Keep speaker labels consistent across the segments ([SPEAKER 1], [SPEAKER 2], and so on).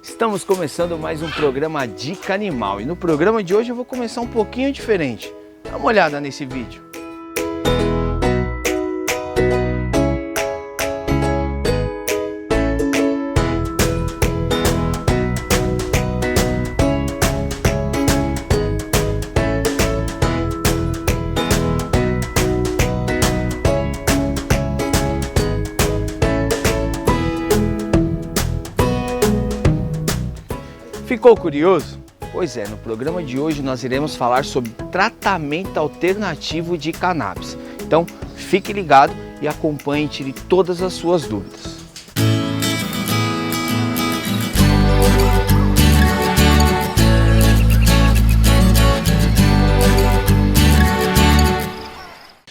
[SPEAKER 1] Estamos começando mais um programa Dica Animal e no programa de hoje eu vou começar um pouquinho diferente. Dá uma olhada nesse vídeo. Ficou curioso? Pois é, no programa de hoje nós iremos falar sobre tratamento alternativo de cannabis. Então, fique ligado e acompanhe e tire todas as suas dúvidas.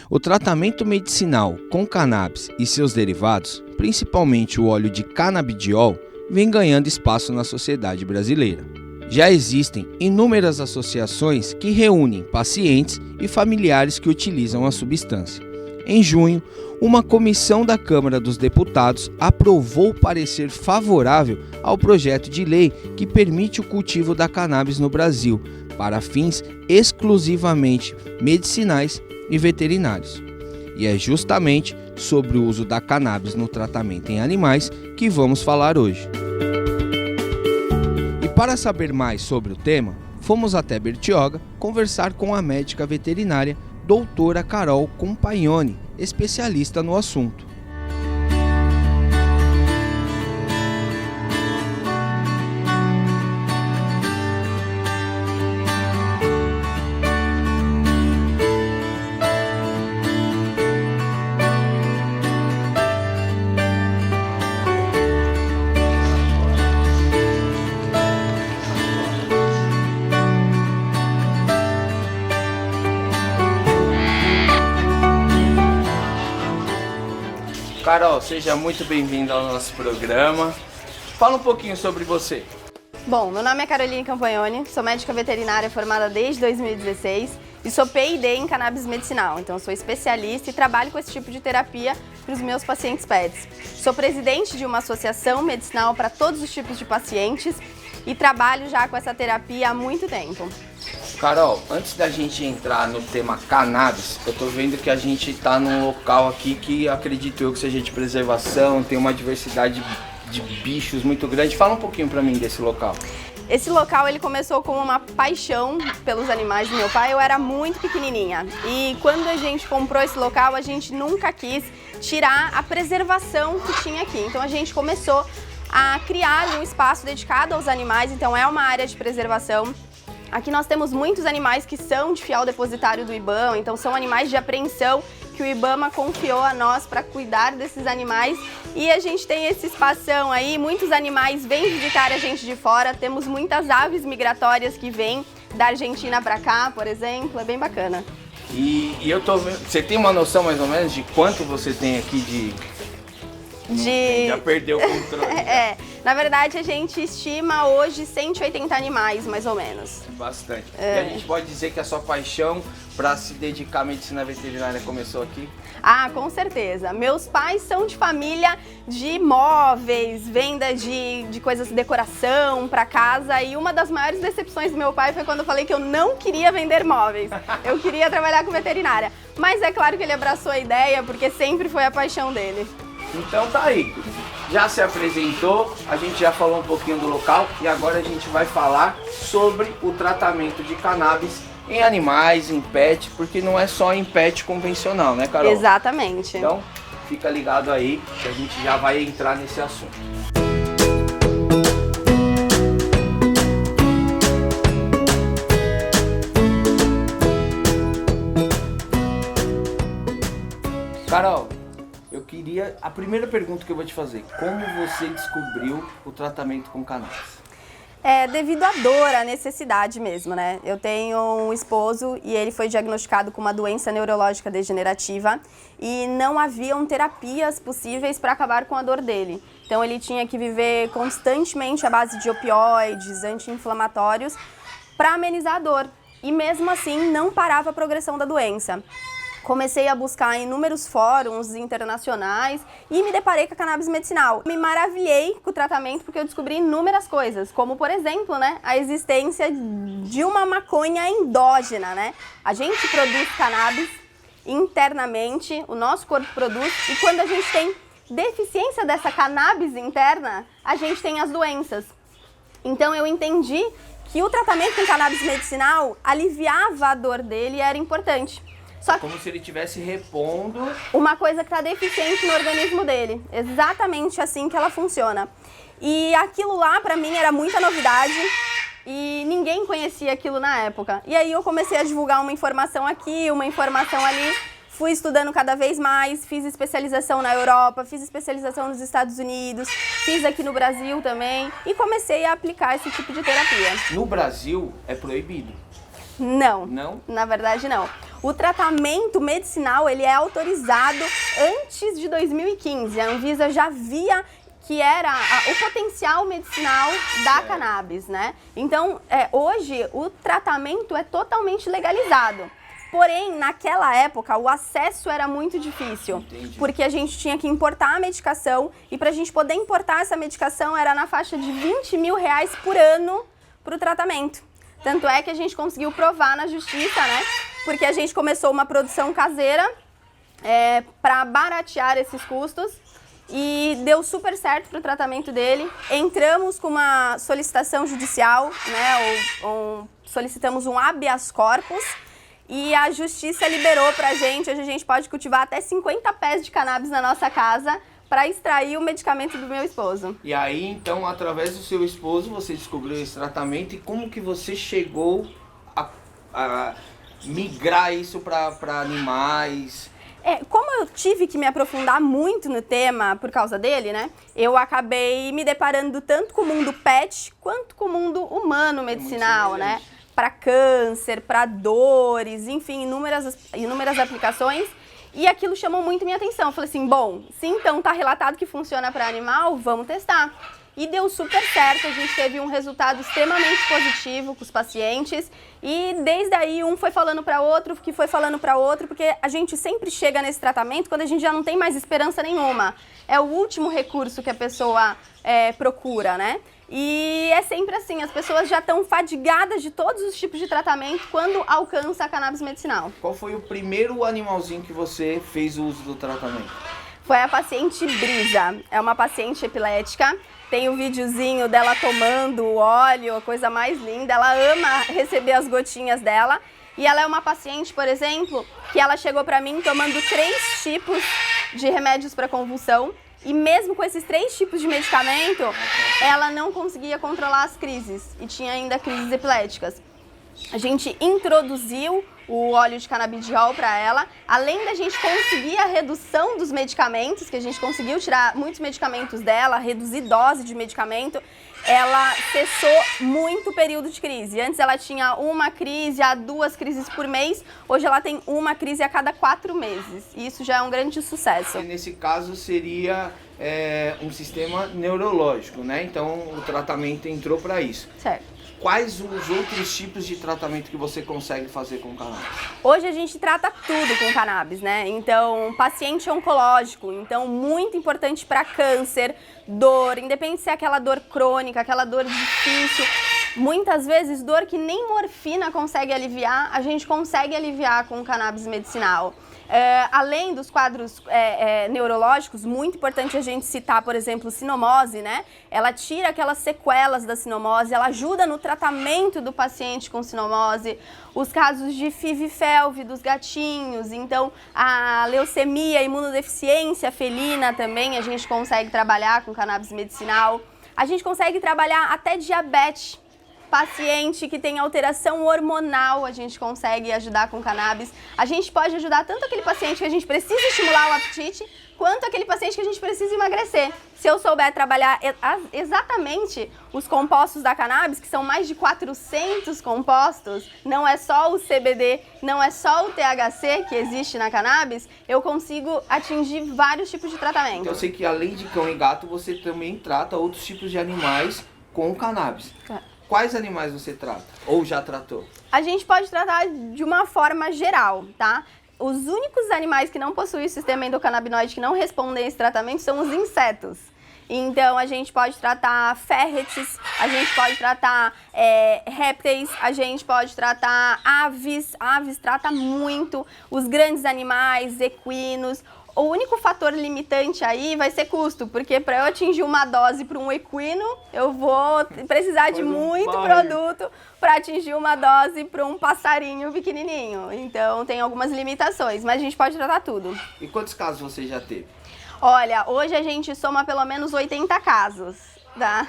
[SPEAKER 1] O tratamento medicinal com cannabis e seus derivados, principalmente o óleo de canabidiol, vem ganhando espaço na sociedade brasileira. Já existem inúmeras associações que reúnem pacientes e familiares que utilizam a substância. Em junho, uma comissão da Câmara dos Deputados aprovou parecer favorável ao projeto de lei que permite o cultivo da cannabis no Brasil para fins exclusivamente medicinais e veterinários. E é justamente sobre o uso da cannabis no tratamento em animais que vamos falar hoje. E para saber mais sobre o tema, fomos até Bertioga conversar com a médica veterinária doutora Carol Compagnoni, especialista no assunto. Carol, seja muito bem-vinda ao nosso programa. Fala um pouquinho sobre você.
[SPEAKER 2] Bom, meu nome é Caroline Compagnoni, sou médica veterinária formada desde 2016 e sou PhD em cannabis medicinal, então sou especialista e trabalho com esse tipo de terapia para os meus pacientes pets. Sou presidente de uma associação medicinal para todos os tipos de pacientes e trabalho já com essa terapia há muito tempo.
[SPEAKER 1] Carol, antes da gente entrar no tema cannabis, eu tô vendo que a gente tá num local aqui que acredito eu que seja de preservação, tem uma diversidade de bichos muito grande. Fala um pouquinho pra mim desse local.
[SPEAKER 2] Esse local ele começou com uma paixão pelos animais do meu pai. Eu era muito pequenininha e quando a gente comprou esse local a gente nunca quis tirar a preservação que tinha aqui. Então a gente começou a criar um espaço dedicado aos animais, então é uma área de preservação. Aqui nós temos muitos animais que são de fiel depositário do IBAMA, então são animais de apreensão que o IBAMA confiou a nós para cuidar desses animais. E a gente tem esse espação aí, muitos animais vêm visitar a gente de fora, temos muitas aves migratórias que vêm da Argentina para cá, por exemplo, é bem bacana.
[SPEAKER 1] E eu tô vendo, você tem uma noção mais ou menos de quanto você tem aqui Já perdeu o controle.
[SPEAKER 2] Na verdade a gente estima hoje 180 animais, mais ou menos.
[SPEAKER 1] Bastante. E a gente pode dizer que a sua paixão para se dedicar à medicina veterinária começou aqui?
[SPEAKER 2] Ah, com certeza. Meus pais são de família de móveis, venda de coisas de decoração para casa, e uma das maiores decepções do meu pai foi quando eu falei que eu não queria vender móveis. Eu queria trabalhar com veterinária. Mas é claro que ele abraçou a ideia porque sempre foi a paixão dele.
[SPEAKER 1] Então tá aí, já se apresentou, a gente já falou um pouquinho do local e agora a gente vai falar sobre o tratamento de cannabis em animais, em pet, porque não é só em pet convencional, né, Carol?
[SPEAKER 2] Exatamente.
[SPEAKER 1] Então fica ligado aí que a gente já vai entrar nesse assunto. Carol, a primeira pergunta que eu vou te fazer, como você descobriu o tratamento com cannabis?
[SPEAKER 2] Devido à dor, à necessidade mesmo, né? Eu tenho um esposo e ele foi diagnosticado com uma doença neurológica degenerativa e não haviam terapias possíveis para acabar com a dor dele. Então ele tinha que viver constantemente à base de opioides, anti-inflamatórios para amenizar a dor. E mesmo assim não parava a progressão da doença. comecei a buscar inúmeros fóruns internacionais e me deparei com a cannabis medicinal. Me maravilhei com o tratamento porque eu descobri inúmeras coisas, como por exemplo, né, a existência de uma maconha endógena, né? A gente produz cannabis internamente, o nosso corpo produz, e quando a gente tem deficiência dessa cannabis interna, a gente tem as doenças. Então eu entendi que o tratamento com cannabis medicinal aliviava a dor dele e era importante. Só
[SPEAKER 1] como se ele estivesse repondo
[SPEAKER 2] uma coisa que está deficiente no organismo dele. Exatamente assim que ela funciona. E aquilo lá, para mim, era muita novidade e ninguém conhecia aquilo na época. E aí eu comecei a divulgar uma informação aqui, uma informação ali. Fui estudando cada vez mais, fiz especialização na Europa, fiz especialização nos Estados Unidos, fiz aqui no Brasil também e comecei a aplicar esse tipo de terapia.
[SPEAKER 1] No Brasil é proibido?
[SPEAKER 2] Não.
[SPEAKER 1] Não?
[SPEAKER 2] Na verdade, não. O tratamento medicinal, ele é autorizado antes de 2015. A Anvisa já via que era o potencial medicinal da cannabis, né? Então, hoje, o tratamento é totalmente legalizado. Porém, naquela época, o acesso era muito difícil. Entendi. Porque a gente tinha que importar a medicação e para a gente poder importar essa medicação era na faixa de R$20 mil por ano para o tratamento. Tanto é que a gente conseguiu provar na justiça, né? Porque a gente começou uma produção caseira para baratear esses custos e deu super certo para o tratamento dele. Entramos com uma solicitação judicial, né? Solicitamos um habeas corpus e a justiça liberou para a gente. Hoje a gente pode cultivar até 50 pés de cannabis na nossa casa para extrair o medicamento do meu esposo.
[SPEAKER 1] E aí, então, através do seu esposo, você descobriu esse tratamento e como que você chegou a migrar isso para animais?
[SPEAKER 2] Como eu tive que me aprofundar muito no tema por causa dele, né? Eu acabei me deparando tanto com o mundo pet quanto com o mundo humano medicinal, né? Para câncer, para dores, enfim, inúmeras aplicações. E aquilo chamou muito minha atenção. Eu falei assim, bom, se então tá relatado que funciona para animal, vamos testar. E deu super certo, a gente teve um resultado extremamente positivo com os pacientes. E desde aí um foi falando para outro, que foi falando para outro, porque a gente sempre chega nesse tratamento quando a gente já não tem mais esperança nenhuma. É o último recurso que a pessoa procura, né? E é sempre assim, as pessoas já estão fadigadas de todos os tipos de tratamento quando alcança a cannabis medicinal.
[SPEAKER 1] Qual foi o primeiro animalzinho que você fez uso do tratamento?
[SPEAKER 2] Foi a paciente Brisa, é uma paciente epilética, tem o videozinho dela tomando o óleo, a coisa mais linda, ela ama receber as gotinhas dela. E ela é uma paciente, por exemplo, que ela chegou para mim tomando 3 tipos de remédios para convulsão. E mesmo com esses 3 tipos de medicamento, ela não conseguia controlar as crises e tinha ainda crises epiléticas. A gente introduziu o óleo de canabidiol para ela, além da gente conseguir a redução dos medicamentos, que a gente conseguiu tirar muitos medicamentos dela, reduzir dose de medicamento, ela cessou muito o período de crise. Antes ela tinha uma crise a 2 crises por mês, hoje ela tem uma crise a cada 4 meses. E isso já é um grande sucesso.
[SPEAKER 1] E nesse caso seria um sistema neurológico, né? Então o tratamento entrou para isso.
[SPEAKER 2] Certo.
[SPEAKER 1] Quais os outros tipos de tratamento que você consegue fazer com cannabis?
[SPEAKER 2] Hoje a gente trata tudo com cannabis, né? Então, paciente oncológico, então muito importante para câncer, dor, independente se é aquela dor crônica, aquela dor difícil. Muitas vezes, dor que nem morfina consegue aliviar, a gente consegue aliviar com cannabis medicinal. Além dos quadros neurológicos, muito importante a gente citar, por exemplo, sinomose, né? Ela tira aquelas sequelas da sinomose, ela ajuda no tratamento do paciente com sinomose. Os casos de FIV-FeLV dos gatinhos, então a leucemia, a imunodeficiência felina também a gente consegue trabalhar com cannabis medicinal. A gente consegue trabalhar até diabetes. Paciente que tem alteração hormonal, a gente consegue ajudar com cannabis. A gente pode ajudar tanto aquele paciente que a gente precisa estimular o apetite, quanto aquele paciente que a gente precisa emagrecer. Se eu souber trabalhar exatamente os compostos da cannabis, que são mais de 400 compostos, não é só o CBD, não é só o THC que existe na cannabis, eu consigo atingir vários tipos de tratamento.
[SPEAKER 1] Então eu sei que além de cão e gato, você também trata outros tipos de animais com cannabis. Quais animais você trata? Ou já tratou?
[SPEAKER 2] A gente pode tratar de uma forma geral, tá? os únicos animais que não possuem o sistema endocannabinoide que não respondem a esse tratamento são os insetos. Então, a gente pode tratar ferrets, a gente pode tratar répteis, a gente pode tratar aves. Aves trata muito, os grandes animais, equinos. O único fator limitante aí vai ser custo, porque para eu atingir uma dose para um equino, eu vou precisar de muito produto para atingir uma dose para um passarinho pequenininho. Então, tem algumas limitações, mas a gente pode tratar tudo.
[SPEAKER 1] E quantos casos você já teve?
[SPEAKER 2] Olha, hoje a gente soma pelo menos 80 casos, tá?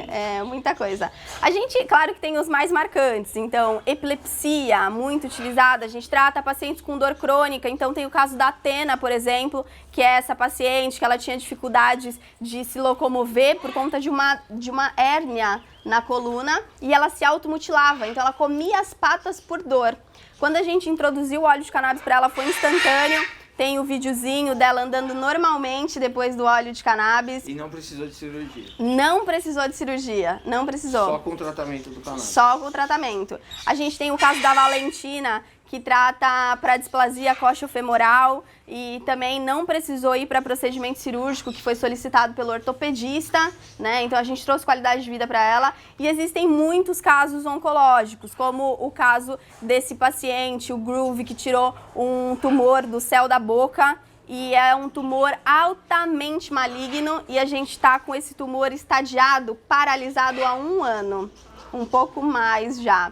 [SPEAKER 2] É muita coisa. A gente, claro que tem os mais marcantes, então, epilepsia, muito utilizada, a gente trata pacientes com dor crônica, então tem o caso da Atena, por exemplo, que é essa paciente que ela tinha dificuldades de se locomover por conta de uma hérnia na coluna e ela se automutilava, então ela comia as patas por dor. Quando a gente introduziu o óleo de cannabis para ela, foi instantâneo. Tem o videozinho dela andando normalmente depois do óleo de cannabis.
[SPEAKER 1] E não precisou de cirurgia?
[SPEAKER 2] Não precisou de cirurgia, não precisou.
[SPEAKER 1] Só com o tratamento do cannabis?
[SPEAKER 2] Só com o tratamento. A gente tem o caso da Valentina, que trata para displasia coxofemoral e também não precisou ir para procedimento cirúrgico, que foi solicitado pelo ortopedista, né? Então a gente trouxe qualidade de vida para ela. E existem muitos casos oncológicos, como o caso desse paciente, o Groove, que tirou um tumor do céu da boca. E é um tumor altamente maligno e a gente está com esse tumor estadiado, paralisado há 1 ano, um pouco mais já.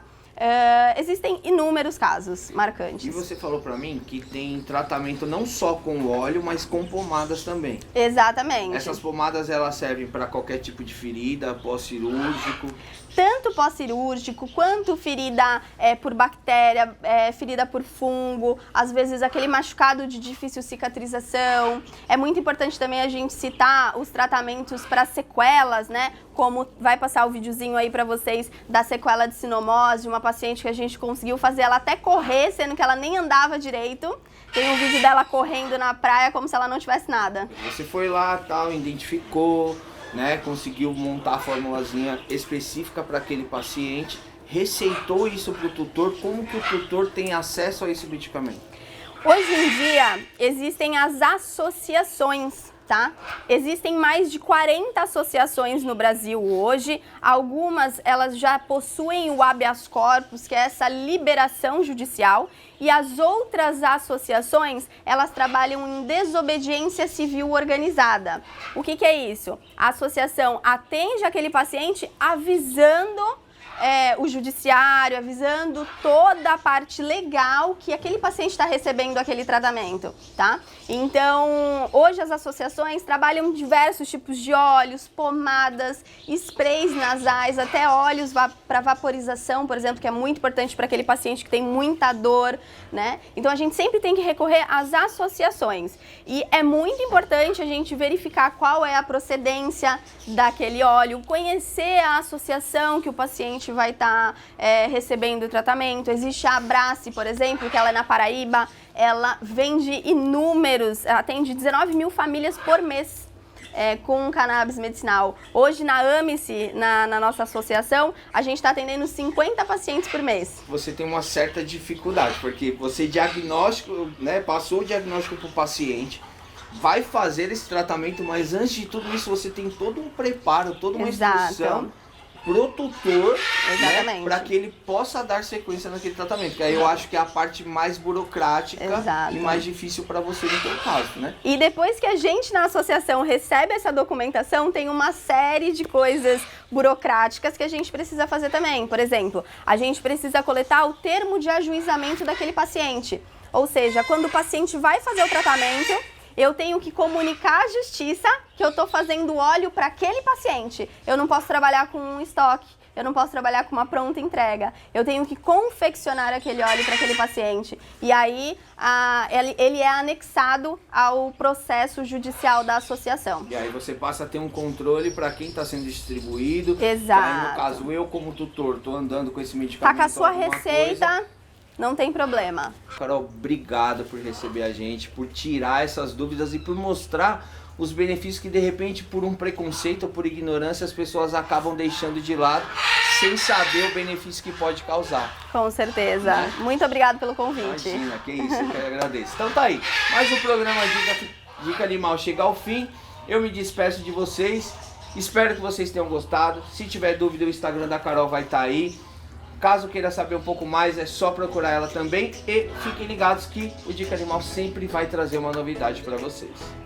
[SPEAKER 2] Existem inúmeros casos marcantes.
[SPEAKER 1] E você falou pra mim que tem tratamento não só com óleo, mas com pomadas também.
[SPEAKER 2] Exatamente.
[SPEAKER 1] Essas pomadas, elas servem para qualquer tipo de ferida, pós-cirúrgico?
[SPEAKER 2] Tanto pós-cirúrgico, quanto ferida por bactéria, ferida por fungo, às vezes aquele machucado de difícil cicatrização. É muito importante também a gente citar os tratamentos para sequelas, né? Como vai passar o videozinho aí para vocês da sequela de sinomose, uma paciente que a gente conseguiu fazer ela até correr, sendo que ela nem andava direito. Tem um vídeo dela correndo na praia como se ela não tivesse nada.
[SPEAKER 1] Você foi lá, tal, identificou, né, conseguiu montar a formulazinha específica para aquele paciente, receitou isso para o tutor. Como que o tutor tem acesso a esse medicamento?
[SPEAKER 2] Hoje em dia existem as associações, tá? Existem mais de 40 associações no Brasil hoje. Algumas elas já possuem o habeas corpus, que é essa liberação judicial, e as outras associações, elas trabalham em desobediência civil organizada. O que é isso? A associação atende aquele paciente avisando o judiciário, avisando toda a parte legal que aquele paciente está recebendo aquele tratamento, tá? Então, hoje as associações trabalham diversos tipos de óleos, pomadas, sprays nasais, até óleos para vaporização, por exemplo, que é muito importante para aquele paciente que tem muita dor, né? Então, a gente sempre tem que recorrer às associações. E é muito importante a gente verificar qual é a procedência daquele óleo, conhecer a associação que o paciente vai estar recebendo o tratamento. Existe a Abrace, por exemplo, que ela é na Paraíba, ela vende atende 19 mil famílias por mês com cannabis medicinal. Hoje na Amice, na nossa associação, a gente está atendendo 50 pacientes por mês.
[SPEAKER 1] Você tem uma certa dificuldade, porque você passou o diagnóstico para o paciente, vai fazer esse tratamento, mas antes de tudo isso você tem todo um preparo, toda uma instrução pro tutor, né, para que ele possa dar sequência naquele tratamento. Que aí eu acho que é a parte mais burocrática e mais difícil para você no seu caso, né?
[SPEAKER 2] E depois que a gente na associação recebe essa documentação, tem uma série de coisas burocráticas que a gente precisa fazer também. Por exemplo, a gente precisa coletar o termo de ajuizamento daquele paciente. Ou seja, quando o paciente vai fazer o tratamento, eu tenho que comunicar à justiça que eu estou fazendo óleo para aquele paciente. Eu não posso trabalhar com um estoque, eu não posso trabalhar com uma pronta entrega. Eu tenho que confeccionar aquele óleo para aquele paciente. E aí ele é anexado ao processo judicial da associação.
[SPEAKER 1] E aí você passa a ter um controle para quem está sendo distribuído.
[SPEAKER 2] Exato.
[SPEAKER 1] Aí, no caso, eu como tutor estou andando com esse medicamento.
[SPEAKER 2] Tá com a sua receita. Não tem problema.
[SPEAKER 1] Carol, obrigado por receber a gente, por tirar essas dúvidas e por mostrar os benefícios que de repente por um preconceito ou por ignorância as pessoas acabam deixando de lado, sem saber o benefício que pode causar.
[SPEAKER 2] Com certeza. Muito obrigado pelo convite.
[SPEAKER 1] Imagina, que isso, eu que agradeço. Então tá aí, mais um programa Dica Animal chega ao fim. Eu me despeço de vocês. Espero que vocês tenham gostado. Se tiver dúvida, o Instagram da Carol vai estar aí. Caso queira saber um pouco mais, é só procurar ela também. E fiquem ligados que o Dica Animal sempre vai trazer uma novidade para vocês.